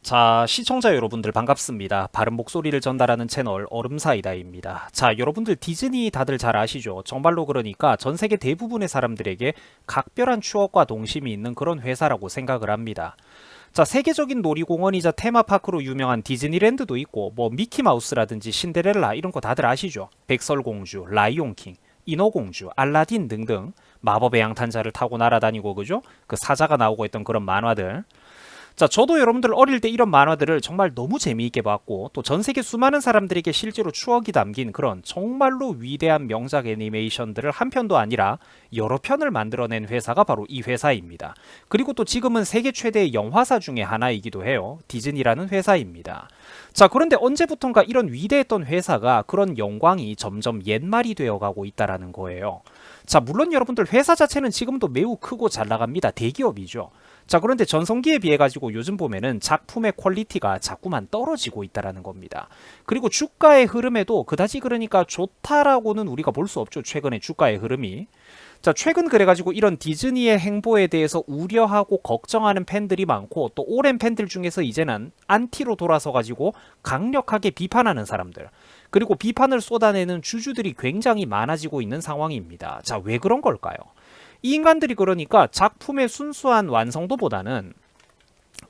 자, 시청자 여러분들 반갑습니다. 바른 목소리를 전달하는 채널 얼음사이다입니다. 자, 여러분들 디즈니 다들 잘 아시죠? 정말로 그러니까 전 세계 대부분의 사람들에게 각별한 추억과 동심이 있는 그런 회사라고 생각을 합니다. 자, 세계적인 놀이공원이자 테마파크로 유명한 디즈니랜드도 있고 뭐 미키마우스라든지 신데렐라 이런 거 다들 아시죠? 백설공주, 라이온킹, 인어공주, 알라딘 등등 마법의 양탄자를 타고 날아다니고 그죠? 그 사자가 나오고 있던 그런 만화들. 자, 저도 여러분들 어릴 때 이런 만화들을 정말 너무 재미있게 봤고 또 전 세계 수많은 사람들에게 실제로 추억이 담긴 그런 정말로 위대한 명작 애니메이션들을 한 편도 아니라 여러 편을 만들어낸 회사가 바로 이 회사입니다. 그리고 또 지금은 세계 최대의 영화사 중에 하나이기도 해요. 디즈니라는 회사입니다. 자, 그런데 언제부턴가 이런 위대했던 회사가 그런 영광이 점점 옛말이 되어가고 있다라는 거예요. 자, 물론 여러분들 회사 자체는 지금도 매우 크고 잘 나갑니다. 대기업이죠. 자, 그런데 전성기에 비해 가지고 요즘 보면은 작품의 퀄리티가 자꾸만 떨어지고 있다라는 겁니다. 그리고 주가의 흐름에도 그다지 그러니까 좋다라고는 우리가 볼 수 없죠. 최근에 주가의 흐름이. 자, 최근 그래가지고 이런 디즈니의 행보에 대해서 우려하고 걱정하는 팬들이 많고 또 오랜 팬들 중에서 이제는 안티로 돌아서 가지고 강력하게 비판하는 사람들, 그리고 비판을 쏟아내는 주주들이 굉장히 많아지고 있는 상황입니다. 자, 왜 그런 걸까요? 이 인간들이 그러니까 작품의 순수한 완성도보다는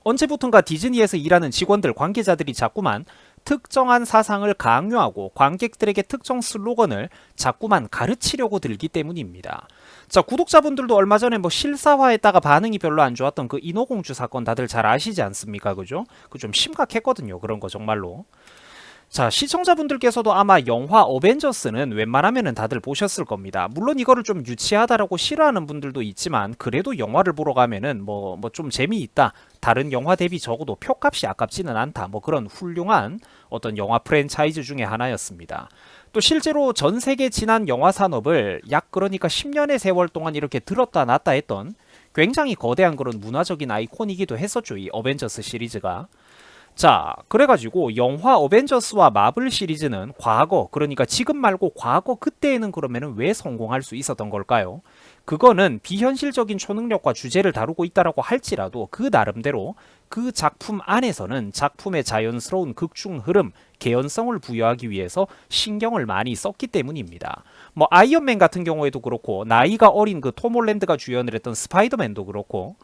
언제부턴가 디즈니에서 일하는 직원들, 관계자들이 자꾸만 특정한 사상을 강요하고 관객들에게 특정 슬로건을 자꾸만 가르치려고 들기 때문입니다. 자, 구독자분들도 얼마 전에 뭐 실사화했다가 반응이 별로 안 좋았던 그 인어공주 사건 다들 잘 아시지 않습니까? 그죠? 그 좀 심각했거든요. 그런 거 정말로. 자, 시청자분들께서도 아마 영화 어벤져스는 웬만하면은 다들 보셨을 겁니다. 물론 이거를 좀 유치하다라고 싫어하는 분들도 있지만 그래도 영화를 보러 가면은 뭐 좀 재미있다. 다른 영화 대비 적어도 표값이 아깝지는 않다. 뭐 그런 훌륭한 어떤 영화 프랜차이즈 중에 하나였습니다. 또 실제로 전 세계 지난 영화 산업을 약 그러니까 10년의 세월 동안 이렇게 들었다 놨다 했던 굉장히 거대한 그런 문화적인 아이콘이기도 했었죠. 이 어벤져스 시리즈가. 자, 그래가지고 영화 어벤져스와 마블 시리즈는 과거, 그러니까 지금 말고 과거 그때에는 그러면은 왜 성공할 수 있었던 걸까요? 그거는 비현실적인 초능력과 주제를 다루고 있다라고 할지라도 그 나름대로 그 작품 안에서는 작품의 자연스러운 극중 흐름, 개연성을 부여하기 위해서 신경을 많이 썼기 때문입니다. 뭐 아이언맨 같은 경우에도 그렇고 나이가 어린 그 톰 홀랜드가 주연을 했던 스파이더맨도 그렇고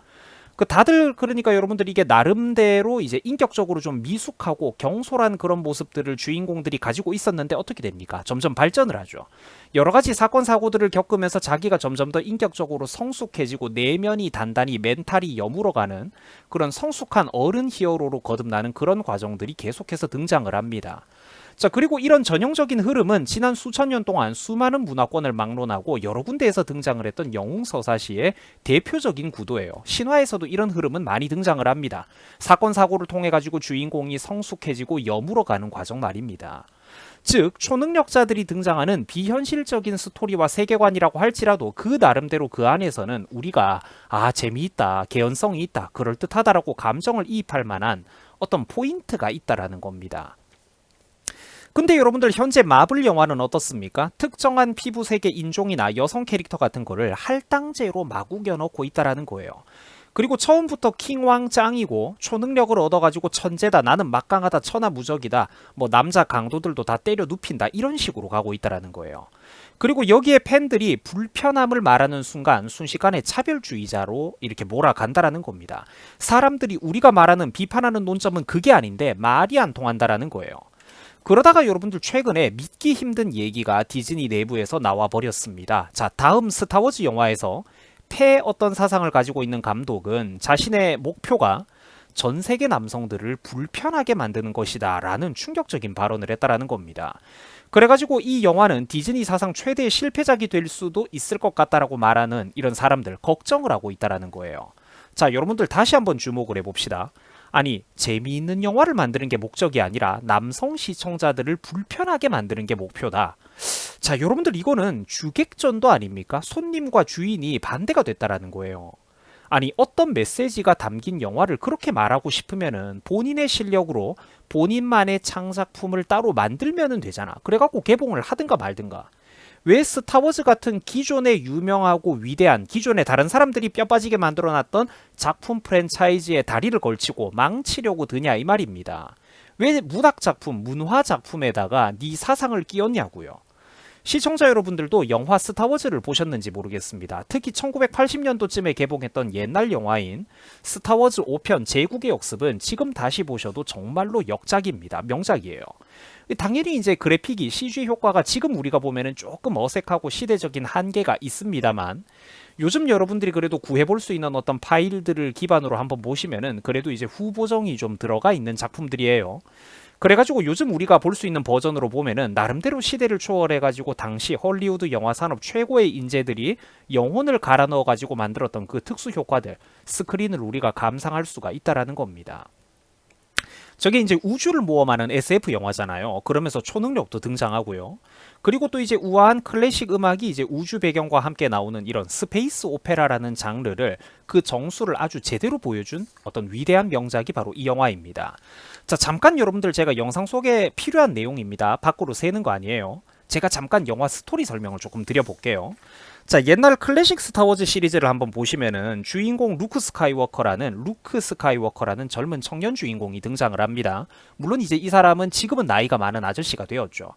그 다들 그러니까 여러분들 이게 나름대로 이제 인격적으로 좀 미숙하고 경솔한 그런 모습들을 주인공들이 가지고 있었는데 어떻게 됩니까? 점점 발전을 하죠. 여러 가지 사건 사고들을 겪으면서 자기가 점점 더 인격적으로 성숙해지고 내면이 단단히 멘탈이 여물어가는 그런 성숙한 어른 히어로로 거듭나는 그런 과정들이 계속해서 등장을 합니다. 자, 그리고 이런 전형적인 흐름은 지난 수천 년 동안 수많은 문화권을 막론하고 여러 군데에서 등장을 했던 영웅서사시의 대표적인 구도예요. 신화에서도 이런 흐름은 많이 등장을 합니다. 사건 사고를 통해 가지고 주인공이 성숙해지고 여물어가는 과정 말입니다. 즉, 초능력자들이 등장하는 비현실적인 스토리와 세계관이라고 할지라도 그 나름대로 그 안에서는 우리가 재미있다, 개연성이 있다, 그럴듯하다라고 감정을 이입할 만한 어떤 포인트가 있다라는 겁니다. 근데 여러분들 현재 마블 영화는 어떻습니까? 특정한 피부색의 인종이나 여성 캐릭터 같은 거를 할당제로 막 우겨넣고 있다라는 거예요. 그리고 처음부터 킹왕 짱이고 초능력을 얻어가지고 천재다, 나는 막강하다, 천하무적이다, 뭐 남자 강도들도 다 때려 눕힌다, 이런 식으로 가고 있다라는 거예요. 그리고 여기에 팬들이 불편함을 말하는 순간 순식간에 차별주의자로 이렇게 몰아간다라는 겁니다. 사람들이 우리가 말하는 비판하는 논점은 그게 아닌데 말이 안 통한다라는 거예요. 그러다가 여러분들 최근에 믿기 힘든 얘기가 디즈니 내부에서 나와 버렸습니다. 자, 다음 스타워즈 영화에서 어떤 사상을 가지고 있는 감독은 자신의 목표가 전 세계 남성들을 불편하게 만드는 것이다 라는 충격적인 발언을 했다라는 겁니다. 그래가지고 이 영화는 디즈니 사상 최대의 실패작이 될 수도 있을 것 같다라고 말하는 이런 사람들 걱정을 하고 있다라는 거예요. 자, 여러분들 다시 한번 주목을 해봅시다. 아니, 재미있는 영화를 만드는 게 목적이 아니라 남성 시청자들을 불편하게 만드는 게 목표다. 자, 여러분들 이거는 주객전도 아닙니까? 손님과 주인이 반대가 됐다라는 거예요. 아니, 어떤 메시지가 담긴 영화를 그렇게 말하고 싶으면은 본인의 실력으로 본인만의 창작품을 따로 만들면은 되잖아. 그래갖고 개봉을 하든가 말든가. 왜 스타워즈 같은 기존의 유명하고 위대한 기존의 다른 사람들이 뼈 빠지게 만들어놨던 작품 프랜차이즈에 다리를 걸치고 망치려고 드냐 이 말입니다. 왜 문학작품, 문화작품에다가 네 사상을 끼얹냐고요. 시청자 여러분들도 영화 스타워즈를 보셨는지 모르겠습니다. 특히 1980년도쯤에 개봉했던 옛날 영화인 스타워즈 5편 제국의 역습은 지금 다시 보셔도 정말로 역작입니다. 명작이에요. 당연히 이제 그래픽이 CG 효과가 지금 우리가 보면은 조금 어색하고 시대적인 한계가 있습니다만 요즘 여러분들이 그래도 구해볼 수 있는 어떤 파일들을 기반으로 한번 보시면은 그래도 이제 후보정이 좀 들어가 있는 작품들이에요. 그래가지고 요즘 우리가 볼 수 있는 버전으로 보면은 나름대로 시대를 초월해가지고 당시 헐리우드 영화 산업 최고의 인재들이 영혼을 갈아 넣어가지고 만들었던 그 특수 효과들, 스크린을 우리가 감상할 수가 있다라는 겁니다. 저게 이제 우주를 모험하는 SF 영화잖아요. 그러면서 초능력도 등장하고요. 그리고 또 이제 우아한 클래식 음악이 이제 우주 배경과 함께 나오는 이런 스페이스 오페라라는 장르를 그 정수를 아주 제대로 보여준 어떤 위대한 명작이 바로 이 영화입니다. 자, 잠깐 여러분들 제가 영상 속에 필요한 내용입니다. 밖으로 새는 거 아니에요. 제가 잠깐 영화 스토리 설명을 조금 드려볼게요. 자, 옛날 클래식 스타워즈 시리즈를 한번 보시면은 주인공 루크 스카이워커라는 젊은 청년 주인공이 등장을 합니다. 물론 이제 이 사람은 지금은 나이가 많은 아저씨가 되었죠.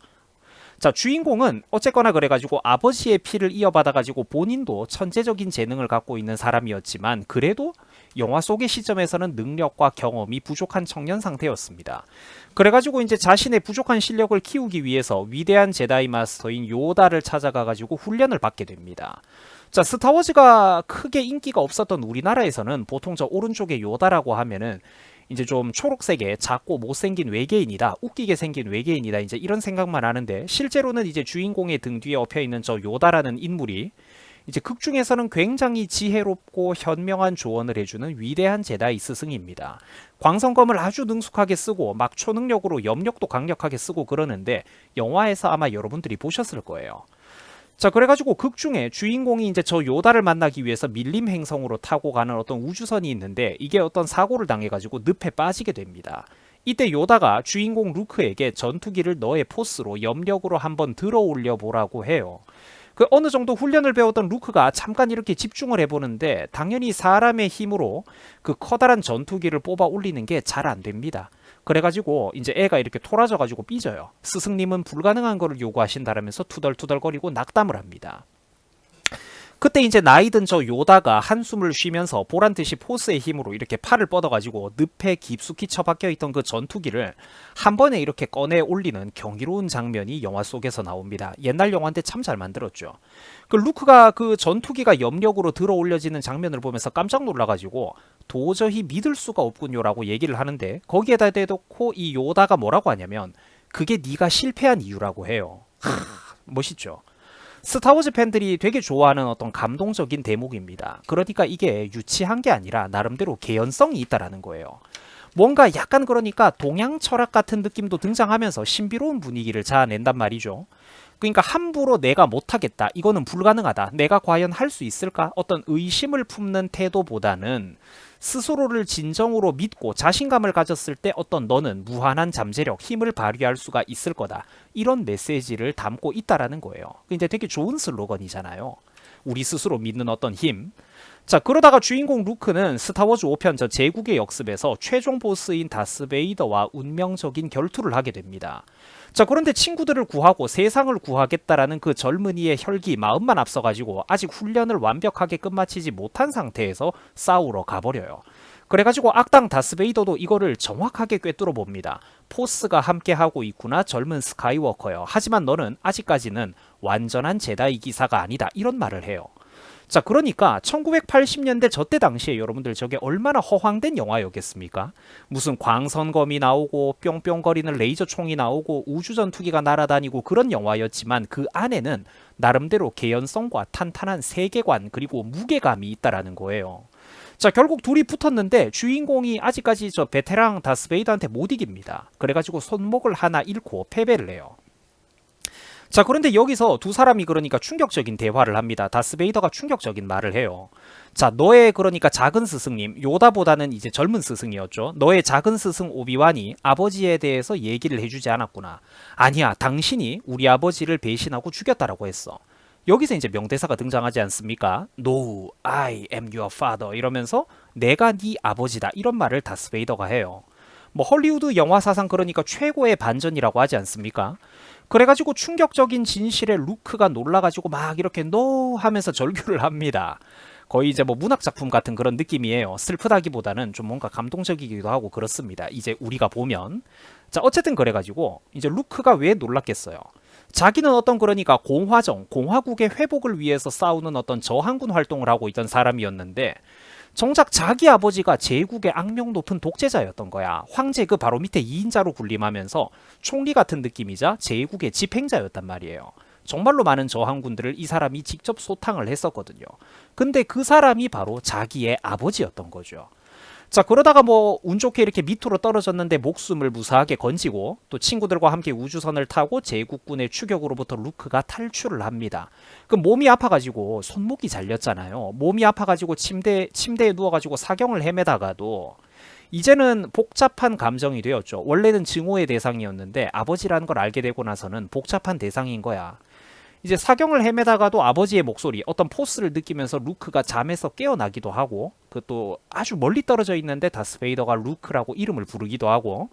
자, 주인공은 어쨌거나 그래가지고 아버지의 피를 이어받아가지고 본인도 천재적인 재능을 갖고 있는 사람이었지만 그래도 영화 속의 시점에서는 능력과 경험이 부족한 청년 상태였습니다. 그래가지고 이제 자신의 부족한 실력을 키우기 위해서 위대한 제다이 마스터인 요다를 찾아가가지고 훈련을 받게 됩니다. 자, 스타워즈가 크게 인기가 없었던 우리나라에서는 보통 저 오른쪽에 요다라고 하면은 이제 좀 초록색에 작고 못생긴 외계인이다, 웃기게 생긴 외계인이다, 이제 이런 생각만 하는데 실제로는 이제 주인공의 등 뒤에 엎여 있는 저 요다라는 인물이 이제 극 중에서는 굉장히 지혜롭고 현명한 조언을 해주는 위대한 제다이 스승입니다. 광선검을 아주 능숙하게 쓰고 막 초능력으로 염력도 강력하게 쓰고 그러는데 영화에서 아마 여러분들이 보셨을 거예요. 자, 그래가지고 극 중에 주인공이 이제 저 요다를 만나기 위해서 밀림 행성으로 타고 가는 어떤 우주선이 있는데 이게 어떤 사고를 당해가지고 늪에 빠지게 됩니다. 이때 요다가 주인공 루크에게 전투기를 너의 포스로 염력으로 한번 들어 올려 보라고 해요. 그 어느 정도 훈련을 배웠던 루크가 잠깐 이렇게 집중을 해보는데 당연히 사람의 힘으로 그 커다란 전투기를 뽑아 올리는 게 잘 안 됩니다. 그래가지고 이제 애가 이렇게 토라져가지고 삐져요. 스승님은 불가능한 거를 요구하신다라면서 투덜투덜거리고 낙담을 합니다. 그때 이제 나이든 저 요다가 한숨을 쉬면서 보란듯이 포스의 힘으로 이렇게 팔을 뻗어가지고 늪에 깊숙이 처박혀 있던 그 전투기를 한 번에 이렇게 꺼내 올리는 경이로운 장면이 영화 속에서 나옵니다. 옛날 영화인데 참 잘 만들었죠. 그 루크가 그 전투기가 염력으로 들어 올려지는 장면을 보면서 깜짝 놀라가지고 도저히 믿을 수가 없군요라고 얘기를 하는데 거기에다 대놓고 이 요다가 뭐라고 하냐면 그게 네가 실패한 이유라고 해요. 멋있죠. 스타워즈 팬들이 되게 좋아하는 어떤 감동적인 대목입니다. 그러니까 이게 유치한 게 아니라 나름대로 개연성이 있다라는 거예요. 뭔가 약간 그러니까 동양 철학 같은 느낌도 등장하면서 신비로운 분위기를 자아낸단 말이죠. 그러니까 함부로 내가 못하겠다, 이거는 불가능하다, 내가 과연 할 수 있을까, 어떤 의심을 품는 태도보다는 스스로를 진정으로 믿고 자신감을 가졌을 때 어떤 너는 무한한 잠재력, 힘을 발휘할 수가 있을 거다, 이런 메시지를 담고 있다라는 거예요. 근데 되게 좋은 슬로건이잖아요. 우리 스스로 믿는 어떤 힘. 자, 그러다가 주인공 루크는 스타워즈 5편 저 제국의 역습에서 최종 보스인 다스베이더와 운명적인 결투를 하게 됩니다. 자, 그런데 친구들을 구하고 세상을 구하겠다라는 그 젊은이의 혈기, 마음만 앞서가지고 아직 훈련을 완벽하게 끝마치지 못한 상태에서 싸우러 가버려요. 그래가지고 악당 다스베이더도 이거를 정확하게 꿰뚫어 봅니다. 포스가 함께하고 있구나, 젊은 스카이워커요. 하지만 너는 아직까지는 완전한 제다이 기사가 아니다, 이런 말을 해요. 자, 그러니까 1980년대 저때 당시에 여러분들 저게 얼마나 허황된 영화였겠습니까? 무슨 광선검이 나오고 뿅뿅거리는 레이저 총이 나오고 우주전투기가 날아다니고 그런 영화였지만 그 안에는 나름대로 개연성과 탄탄한 세계관 그리고 무게감이 있다라는 거예요. 자, 결국 둘이 붙었는데 주인공이 아직까지 저 베테랑 다스베이더한테 못 이깁니다. 그래가지고 손목을 하나 잃고 패배를 해요. 자, 그런데 여기서 두 사람이 그러니까 충격적인 대화를 합니다. 다스베이더가 충격적인 말을 해요. 자, 너의 그러니까 작은 스승님, 요다보다는 이제 젊은 스승이었죠. 너의 작은 스승 오비완이 아버지에 대해서 얘기를 해주지 않았구나. 아니야, 당신이 우리 아버지를 배신하고 죽였다라고 했어. 여기서 이제 명대사가 등장하지 않습니까? No, I am your father 이러면서 내가 네 아버지다 이런 말을 다스베이더가 해요. 뭐 헐리우드 영화 사상 그러니까 최고의 반전이라고 하지 않습니까? 그래가지고 충격적인 진실에 루크가 놀라가지고 막 이렇게 노 하면서 절규를 합니다. 거의 이제 뭐 문학 작품 같은 그런 느낌이에요. 슬프다기보다는 좀 뭔가 감동적이기도 하고 그렇습니다. 이제 우리가 보면 자 어쨌든 그래가지고 이제 루크가 왜 놀랐겠어요. 자기는 어떤 그러니까 공화국의 회복을 위해서 싸우는 어떤 저항군 활동을 하고 있던 사람이었는데 정작 자기 아버지가 제국의 악명 높은 독재자였던 거야. 황제 그 바로 밑에 2인자로 군림하면서 총리 같은 느낌이자 제국의 집행자였단 말이에요. 정말로 많은 저항군들을 이 사람이 직접 소탕을 했었거든요. 근데 그 사람이 바로 자기의 아버지였던 거죠. 자, 그러다가 뭐 운 좋게 이렇게 밑으로 떨어졌는데 목숨을 무사하게 건지고 또 친구들과 함께 우주선을 타고 제국군의 추격으로부터 루크가 탈출을 합니다. 그 몸이 아파가지고 손목이 잘렸잖아요. 몸이 아파가지고 침대에 누워가지고 사경을 헤매다가도 이제는 복잡한 감정이 되었죠. 원래는 증오의 대상이었는데 아버지라는 걸 알게 되고 나서는 복잡한 대상인 거야. 이제 사경을 헤매다가도 아버지의 목소리, 어떤 포스를 느끼면서 루크가 잠에서 깨어나기도 하고, 그 또 아주 멀리 떨어져 있는데 다스베이더가 루크라고 이름을 부르기도 하고,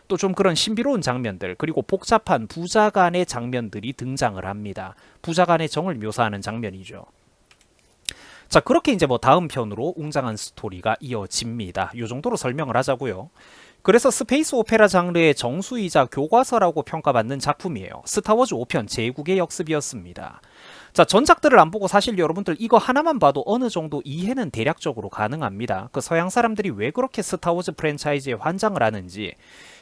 또 좀 그런 신비로운 장면들, 그리고 복잡한 부자 간의 장면들이 등장을 합니다. 부자 간의 정을 묘사하는 장면이죠. 자, 그렇게 이제 뭐 다음 편으로 웅장한 스토리가 이어집니다. 요 정도로 설명을 하자고요. 그래서 스페이스 오페라 장르의 정수이자 교과서라고 평가받는 작품이에요. 스타워즈 5편 제국의 역습이었습니다. 자, 전작들을 안 보고 사실 여러분들 이거 하나만 봐도 어느 정도 이해는 대략적으로 가능합니다. 그 서양 사람들이 왜 그렇게 스타워즈 프랜차이즈에 환장을 하는지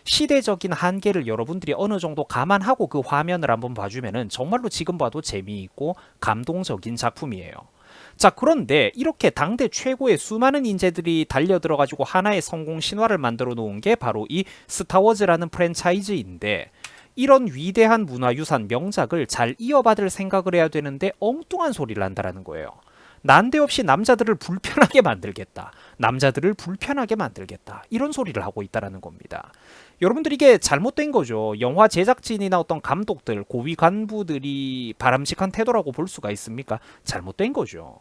시대적인 한계를 여러분들이 어느 정도 감안하고 그 화면을 한번 봐주면은 정말로 지금 봐도 재미있고 감동적인 작품이에요. 자, 그런데 이렇게 당대 최고의 수많은 인재들이 달려들어가지고 하나의 성공 신화를 만들어 놓은 게 바로 이 스타워즈라는 프랜차이즈인데 이런 위대한 문화유산 명작을 잘 이어받을 생각을 해야 되는데 엉뚱한 소리를 한다라는 거예요. 난데없이 남자들을 불편하게 만들겠다. 남자들을 불편하게 만들겠다. 이런 소리를 하고 있다라는 겁니다. 여러분들 이게 잘못된 거죠. 영화 제작진이나 어떤 감독들, 고위 간부들이 바람직한 태도라고 볼 수가 있습니까? 잘못된 거죠.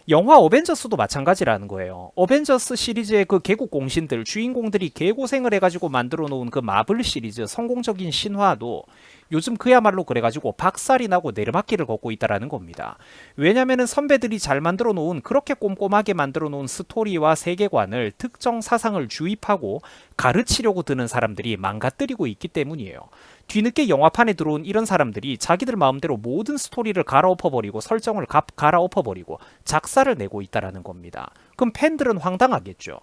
영화 어벤져스도 마찬가지라는 거예요. 어벤져스 시리즈의 그 개국 공신들, 주인공들이 개고생을 해가지고 만들어 놓은 그 마블 시리즈 성공적인 신화도 요즘 그야말로 그래가지고 박살이 나고 내리막길을 걷고 있다라는 겁니다. 왜냐면은 선배들이 잘 만들어 놓은 그렇게 꼼꼼하게 만들어 놓은 스토리와 세계관을 특정 사상을 주입하고 가르치려고 드는 사람들이 망가뜨리고 있기 때문이에요. 뒤늦게 영화판에 들어온 이런 사람들이 자기들 마음대로 모든 스토리를 갈아엎어버리고 설정을 갈아엎어버리고 작사를 내고 있다라는 겁니다. 그럼 팬들은 황당하겠죠.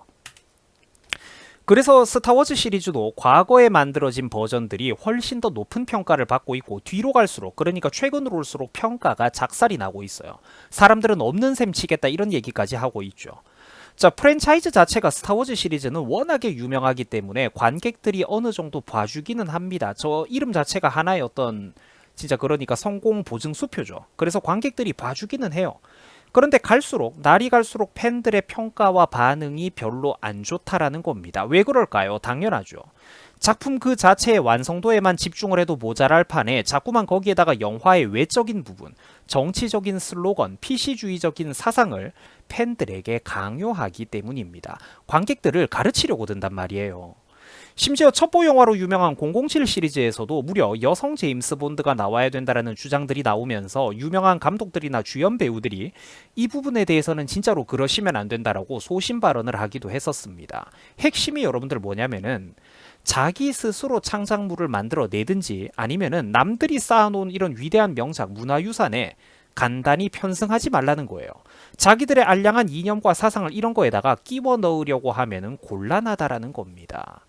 그래서 스타워즈 시리즈도 과거에 만들어진 버전들이 훨씬 더 높은 평가를 받고 있고 뒤로 갈수록 그러니까 최근으로 올수록 평가가 작살이 나고 있어요. 사람들은 없는 셈 치겠다 이런 얘기까지 하고 있죠. 자, 프랜차이즈 자체가 스타워즈 시리즈는 워낙에 유명하기 때문에 관객들이 어느 정도 봐주기는 합니다. 저 이름 자체가 하나의 어떤 진짜 그러니까 성공 보증 수표죠. 그래서 관객들이 봐주기는 해요. 그런데 날이 갈수록 팬들의 평가와 반응이 별로 안 좋다라는 겁니다. 왜 그럴까요? 당연하죠. 작품 그 자체의 완성도에만 집중을 해도 모자랄 판에 자꾸만 거기에다가 영화의 외적인 부분, 정치적인 슬로건, PC주의적인 사상을 팬들에게 강요하기 때문입니다. 관객들을 가르치려고 든단 말이에요. 심지어 첩보 영화로 유명한 007 시리즈에서도 무려 여성 제임스 본드가 나와야 된다라는 주장들이 나오면서 유명한 감독들이나 주연 배우들이 이 부분에 대해서는 진짜로 그러시면 안 된다라고 소신 발언을 하기도 했었습니다. 핵심이 여러분들 뭐냐면은 자기 스스로 창작물을 만들어내든지 아니면은 남들이 쌓아놓은 이런 위대한 명작 문화유산에 간단히 편승하지 말라는 거예요. 자기들의 알량한 이념과 사상을 이런 거에다가 끼워 넣으려고 하면은 곤란하다라는 겁니다.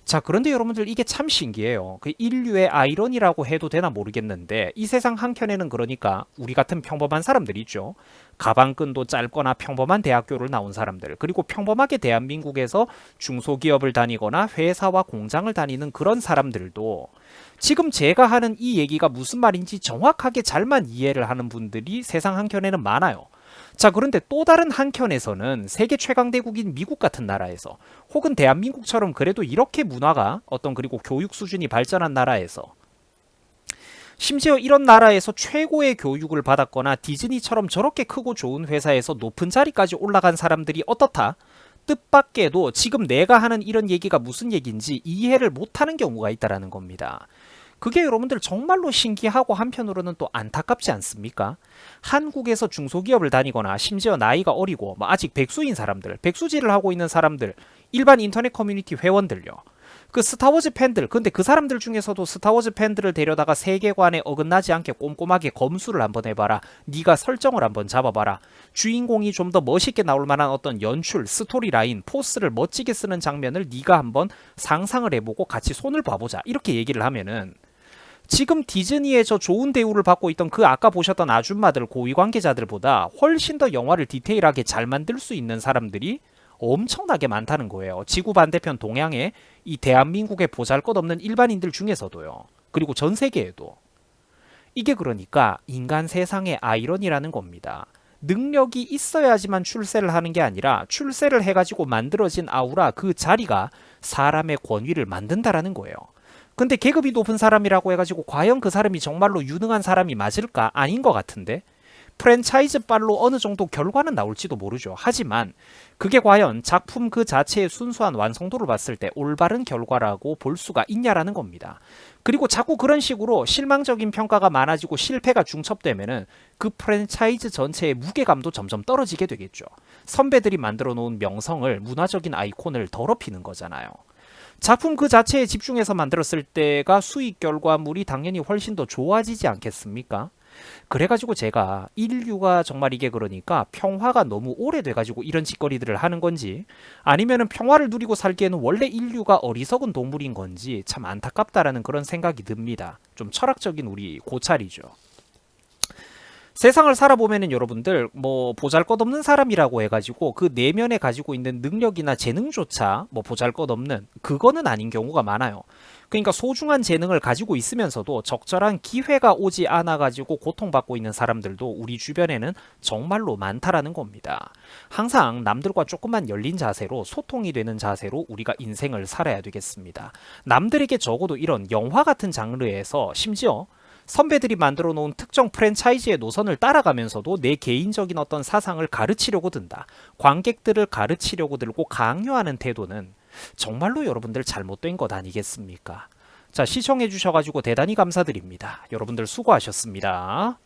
자, 그런데 여러분들 이게 참 신기해요. 그 인류의 아이러니라고 해도 되나 모르겠는데 이 세상 한켠에는 그러니까 우리 같은 평범한 사람들이 있죠. 가방끈도 짧거나 평범한 대학교를 나온 사람들, 그리고 평범하게 대한민국에서 중소기업을 다니거나 회사와 공장을 다니는 그런 사람들도 지금 제가 하는 이 얘기가 무슨 말인지 정확하게 잘만 이해를 하는 분들이 세상 한켠에는 많아요. 자, 그런데 또 다른 한켠에서는 세계 최강대국인 미국 같은 나라에서 혹은 대한민국처럼 그래도 이렇게 문화가 그리고 교육 수준이 발전한 나라에서 심지어 이런 나라에서 최고의 교육을 받았거나 디즈니처럼 저렇게 크고 좋은 회사에서 높은 자리까지 올라간 사람들이 어떻다? 뜻밖에도 지금 내가 하는 이런 얘기가 무슨 얘기인지 이해를 못하는 경우가 있다는 겁니다. 그게 여러분들 정말로 신기하고 한편으로는 또 안타깝지 않습니까? 한국에서 중소기업을 다니거나 심지어 나이가 어리고 아직 백수인 사람들, 백수질을 하고 있는 사람들, 일반 인터넷 커뮤니티 회원들요. 그 스타워즈 팬들, 근데 그 사람들 중에서도 스타워즈 팬들을 데려다가 세계관에 어긋나지 않게 꼼꼼하게 검수를 한번 해봐라. 네가 설정을 한번 잡아봐라. 주인공이 좀 더 멋있게 나올 만한 어떤 연출, 스토리 라인, 포스를 멋지게 쓰는 장면을 네가 한번 상상을 해보고 같이 손을 봐보자. 이렇게 얘기를 하면은 지금 디즈니에 저 좋은 대우를 받고 있던 그 아까 보셨던 아줌마들, 고위 관계자들보다 훨씬 더 영화를 디테일하게 잘 만들 수 있는 사람들이 엄청나게 많다는 거예요. 지구 반대편 동양의 이 대한민국의 보잘것없는 일반인들 중에서도요. 그리고 전 세계에도. 이게 그러니까 인간 세상의 아이러니라는 겁니다. 능력이 있어야지만 출세를 하는 게 아니라 출세를 해가지고 만들어진 아우라 그 자리가 사람의 권위를 만든다라는 거예요. 근데 계급이 높은 사람이라고 해가지고 과연 그 사람이 정말로 유능한 사람이 맞을까? 아닌 것 같은데? 프랜차이즈 빨로 어느 정도 결과는 나올지도 모르죠. 하지만 그게 과연 작품 그 자체의 순수한 완성도를 봤을 때 올바른 결과라고 볼 수가 있냐라는 겁니다. 그리고 자꾸 그런 식으로 실망적인 평가가 많아지고 실패가 중첩되면은 그 프랜차이즈 전체의 무게감도 점점 떨어지게 되겠죠. 선배들이 만들어 놓은 명성을, 문화적인 아이콘을 더럽히는 거잖아요. 작품 그 자체에 집중해서 만들었을 때가 수익 결과물이 당연히 훨씬 더 좋아지지 않겠습니까? 그래가지고 제가 인류가 정말 이게 그러니까 평화가 너무 오래돼가지고 이런 짓거리들을 하는 건지 아니면은 평화를 누리고 살기에는 원래 인류가 어리석은 동물인 건지 참 안타깝다라는 그런 생각이 듭니다. 좀 철학적인 우리 고찰이죠. 세상을 살아보면은 여러분들 보잘것없는 사람이라고 해가지고 그 내면에 가지고 있는 능력이나 재능조차 보잘것없는 그거는 아닌 경우가 많아요. 그러니까 소중한 재능을 가지고 있으면서도 적절한 기회가 오지 않아 가지고 고통받고 있는 사람들도 우리 주변에는 정말로 많다라는 겁니다. 항상 남들과 조금만 열린 자세로 소통이 되는 자세로 우리가 인생을 살아야 되겠습니다. 남들에게 적어도 이런 영화 같은 장르에서 심지어 선배들이 만들어 놓은 특정 프랜차이즈의 노선을 따라가면서도 내 개인적인 어떤 사상을 가르치려고 든다. 관객들을 가르치려고 들고 강요하는 태도는 정말로 여러분들 잘못된 것 아니겠습니까? 자, 시청해 주셔가지고 대단히 감사드립니다. 여러분들 수고하셨습니다.